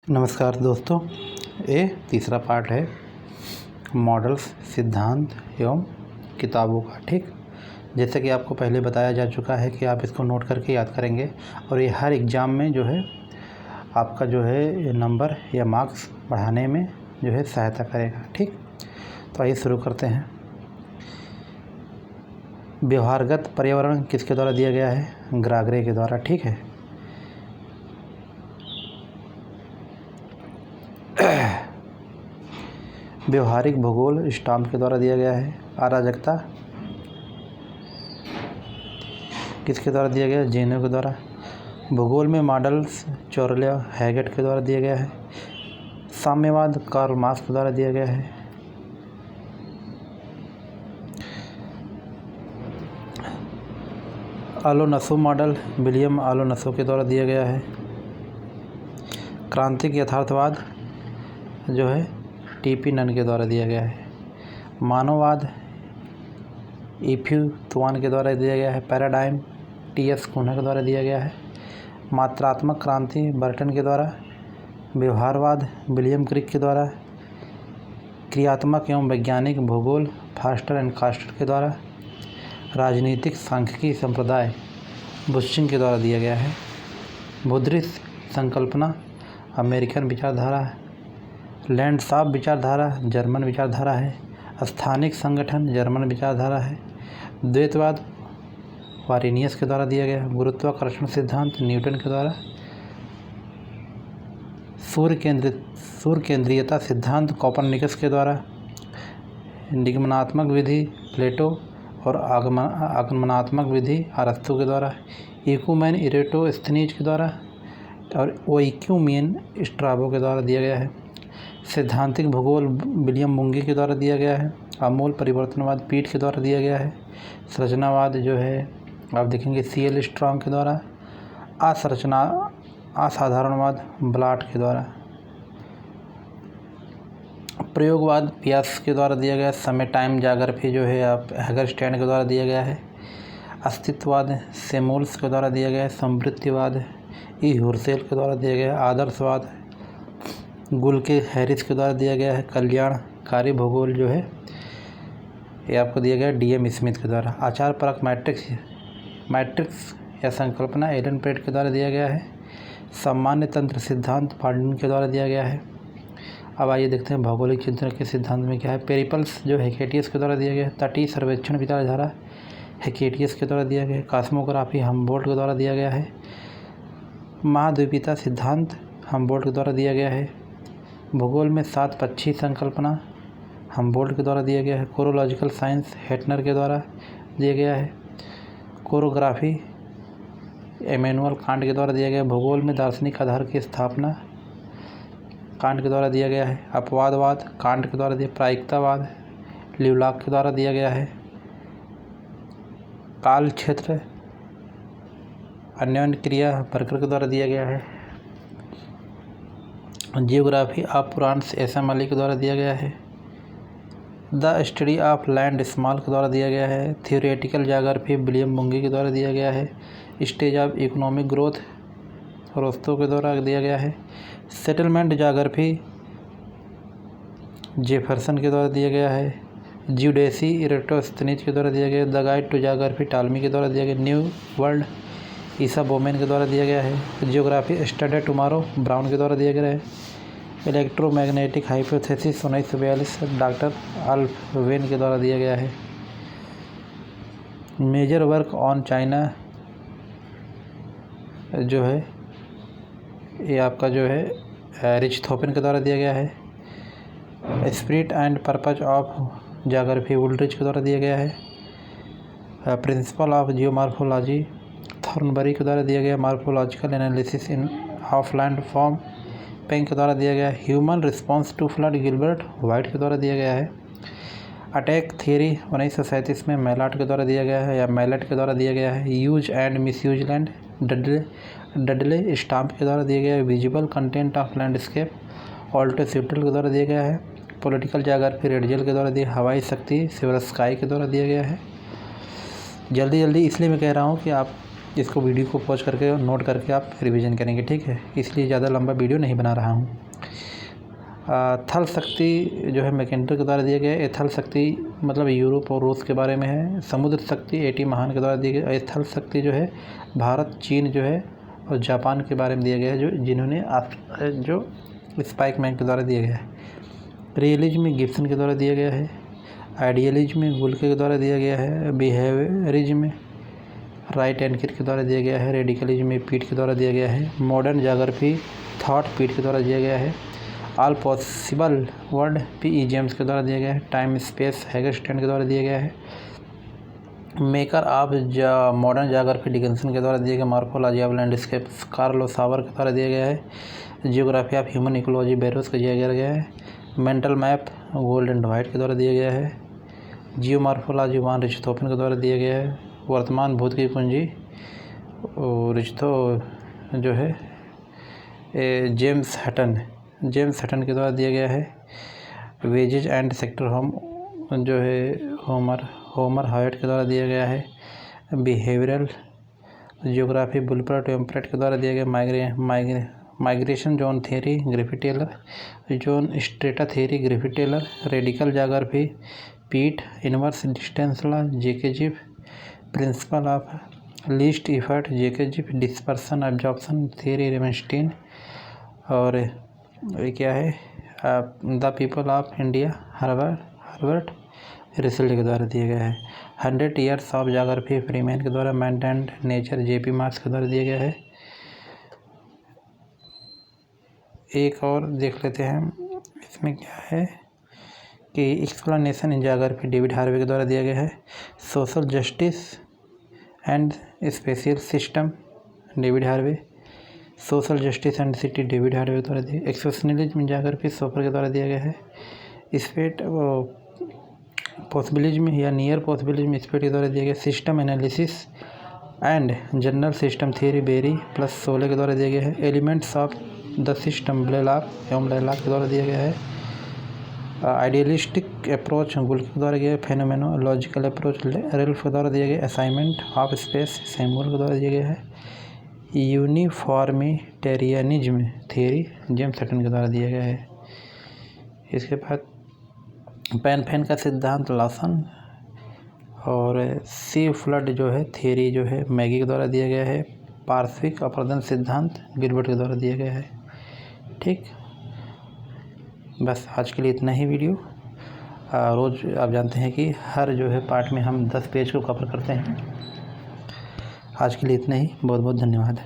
नमस्कार दोस्तों, ये तीसरा पार्ट है मॉडल्स, सिद्धांत एवं किताबों का। ठीक, जैसे कि आपको पहले बताया जा चुका है कि आप इसको नोट करके याद करेंगे और ये हर एग्ज़ाम में जो है आपका जो है नंबर या मार्क्स बढ़ाने में जो है सहायता करेगा। ठीक, तो आइए शुरू करते हैं। व्यवहारगत पर्यावरण किसके द्वारा दिया गया है? ग्राग्रे के द्वारा। ठीक है, व्यवहारिक भूगोल स्टाम्प के द्वारा दिया गया है। अराजकता किसके द्वारा दिया गया है? जेनो के द्वारा। भूगोल में मॉडल्स चोरले हैगेट के द्वारा दिया गया है। साम्यवाद कार्ल मार्क्स के द्वारा दिया गया है। अलोनसो मॉडल विलियम अलोनसो के द्वारा दिया गया है। क्रांतिक यथार्थवाद जो है टीपी नन के द्वारा दिया गया है। मानववाद इफ्यू तुआन के द्वारा दिया गया है। पैराडाइम टीएस कुन्हा के द्वारा दिया गया है। मात्रात्मक क्रांति बर्टन के द्वारा। व्यवहारवाद विलियम क्रिक के द्वारा। क्रियात्मक एवं वैज्ञानिक भूगोल फास्टर एंड कास्टर के द्वारा। राजनीतिक सांख्यिकी संप्रदाय बुशिंग के द्वारा दिया गया है। बुद्धिस्ट संकल्पना अमेरिकन विचारधारा। लैंडसाफ विचारधारा जर्मन विचारधारा है। स्थानिक संगठन जर्मन विचारधारा है। द्वैतवाद वारिनियस के द्वारा दिया गया है। गुरुत्वाकर्षण सिद्धांत न्यूटन के द्वारा। सूर्य केंद्रीयता सिद्धांत कोपरनिकस के द्वारा। निगमनात्मक विधि प्लेटो और आगमनात्मक विधि अरस्तु के द्वारा। इकुमेन इरेटोस्थनीज के द्वारा और ओइक्यूमेन स्ट्राबो के द्वारा दिया गया है। सैद्धांतिक भूगोल विलियम मुंगी के द्वारा दिया गया है। आमूल परिवर्तनवाद पीट के द्वारा दिया गया है। संरचनावाद जो है आप देखेंगे सीएल स्ट्रॉन्ग के द्वारा। असाधारणवाद ब्लाट के द्वारा। प्रयोगवाद पियास के द्वारा दिया गया। समय टाइम जाग्राफी जो है आप हैगरस्टैंड के द्वारा दिया गया है। अस्तित्ववाद सेमुल्स के द्वारा दिया गया है। समृद्धिवाद ई हुर्सेल के द्वारा दिया गया है। आदर्शवाद गुलके हैरिस के द्वारा दिया गया है। कल्याणकारी भूगोल जो है ये आपको दिया गया है डीएम स्मिथ के द्वारा। आचार परक मैट्रिक्स या संकल्पना एलन पेट के द्वारा दिया गया है। सामान्य तंत्र सिद्धांत पार्डन के द्वारा दिया गया है। अब आइए देखते हैं भौगोलिक चिंतन के सिद्धांत में क्या है। पेरिपल्स जो हेकेटियस के द्वारा दिया गया है। तटीय सर्वेक्षण विचारधारा हेकेटियस के द्वारा दिया गया है। कॉस्मोग्राफी हम्बोल्ट के द्वारा दिया गया है। महाद्वीपीयता सिद्धांत हम्बोल्ट के द्वारा दिया गया है। भूगोल में 7 पक्षी संकल्पना हम्बोल्ट के द्वारा दिया गया है। कोरोलॉजिकल साइंस हेटनर के द्वारा दिया गया है। कोरोग्राफी इमैनुअल कांट के द्वारा दिया गया है। भूगोल में दार्शनिक आधार की स्थापना कांट के द्वारा दिया गया है। अपवादवाद कांट के द्वारा दिया। प्रायिकतावाद ल्यूलाक के द्वारा दिया गया है। काल क्षेत्र अन्योन्य क्रिया बर्कर के द्वारा दिया गया है। Geography of Puranas S M Ali द्वारा दिया गया है। The study of land small के द्वारा दिया गया है। थियोरेटिकल ज्योग्राफी विलियम मुंगी के द्वारा दिया गया है। स्टेज ऑफ इकोनॉमिक ग्रोथ रोस्तो के द्वारा दिया गया है। सेटलमेंट ज्योग्राफी जेफरसन के द्वारा दिया गया है। ज्यूडेसी इरेटोस्थनीज के द्वारा दिया गया है। द गाइड टू ज्योग्राफी टालमी के द्वारा दिया गया। न्यू वर्ल्ड ईसा बोमेन के द्वारा दिया गया है। जियोग्राफी स्टडी टुमारो ब्राउन के द्वारा दिया गया है। इलेक्ट्रोमैग्नेटिक हाइपोथेसिस 1942 डॉक्टर अल्फ वेन के द्वारा दिया गया है। मेजर वर्क ऑन चाइना जो है ये आपका जो है रिचथोफन के द्वारा दिया गया है। Spirit and purpose of geography वुलरिच के द्वारा दिया गया है। प्रिंसिपल ऑफ जियोमॉर्फोलॉजी थॉर्नबरी के द्वारा दिया गया। Morphological analysis in of land form Penck के द्वारा दिया गया है। Human response to flood Gilbert White के द्वारा दिया गया है। अटैक थियरी 1937 में मैलाट के द्वारा दिया गया है या मैलेट के द्वारा दिया गया है। Use and misuse land Dudley Stamp के द्वारा दिया गया है। Visible content of landscape Otto Schluter के द्वारा दिया गया है। पॉलिटिकल ज्योग्राफी रेडियल के द्वारा दिया। हवाई शक्ति सिवरस्काई के द्वारा दिया गया है। जल्दी इसलिए मैं कह रहा हूँ कि आप इसको वीडियो को पॉज करके और नोट करके आप रिवीजन करेंगे, ठीक है। इसलिए ज़्यादा लंबा वीडियो नहीं बना रहा हूँ। थल शक्ति जो है मैकेंटर के द्वारा दिया गया है। एथल शक्ति मतलब यूरोप और रूस के बारे में है। समुद्र शक्ति एटी महान के द्वारा दी गई। एथल शक्ति जो है भारत, चीन जो है और जापान के बारे में दिया गया है, जो जिन्होंने जो स्पाइकमैन के द्वारा दिया गया है। रियलिज्म गिब्सन के द्वारा दिया गया है। आइडियलिज्म गुल्के के द्वारा दिया गया है। बिहेवियरिज्म राइट एनकिर के द्वारा दिया गया है। रेडिकलिज्म पीट के द्वारा दिया गया है। मॉडर्न जाग्राफी थॉट पीट के द्वारा दिया गया है। All possible world P James के द्वारा दिया गया है। टाइम स्पेस हैगरस्टैंड के द्वारा दिया गया है। Maker of modern geography Dickinson के द्वारा दिया गया। मॉर्फोलॉजी ऑफ लैंडस्केप्स कार्लो सावर के द्वारा दिया गया है। जियोग्राफी ऑफ ह्यूमन इकोलॉजी बैरोस का दिया गया है। Mental map gold and white के द्वारा दिया गया है। जियोमॉर्फोलॉजी वान रिचथोफन के द्वारा दिया गया है। वर्तमान भूत की कुंजी रिचथो जो है जेम्स हटन के द्वारा दिया गया है। वेजेज एंड सेक्टर होम जो है होमर हायट के द्वारा दिया गया है। बिहेवियरल जियोग्राफी बुलपर टेम्परेट के द्वारा दिया गया। Migration zone theory Griffith Taylor. Zone strata theory Griffith Taylor. Radical geography Peet. Inverse distance law J K Zipf. Principle of least effort J K Zipf. Dispersion absorption theory Ravenstein. और ये क्या है the people of India Herbert Risley के द्वारा दिया गया है। 100 years of geography Freeman के द्वारा। Man and nature JP marks के द्वारा दिया गया है। एक और देख लेते हैं, इसमें क्या है कि explanation in geography David Harvey के द्वारा दिया गया है। Social justice and spatial system David Harvey. Social justice and city David Harvey के द्वारा दिया। एक्सेप्शनलिज्म इन जाग्राफी सोफर के द्वारा दिया गया है। स्पेट पॉसिबिलिज्म या नियर पॉसिबिलिज्म स्पेट के द्वारा दिया गया। System analysis and general system theory Berry plus Soley के द्वारा दिया गया है। Elements of the system Blalock के द्वारा दिया गया है। आइडियलिस्टिक अप्रोच गुल्के के द्वारा दिया गया। फेनोमेनोलॉजिकल अप्रोच रेल्फ के द्वारा दिया गया। असाइनमेंट ऑफ स्पेस सैमुअल के द्वारा दिया गया है। यूनिफॉर्मिटेरियनिज्म थ्योरी जेम्स हटन के द्वारा दिया गया है। इसके बाद पैन का सिद्धांत लॉसन और सी फ्लड जो है थ्योरी जो है मैगी के द्वारा दिया गया है। पार्श्विक अपरदन सिद्धांत गिलबर्ट के द्वारा दिया गया है। ठीक, बस आज के लिए इतना ही वीडियो। रोज़ आप जानते हैं कि हर जो है पार्ट में हम 10 पेज को कवर करते हैं। आज के लिए इतना ही, बहुत बहुत धन्यवाद।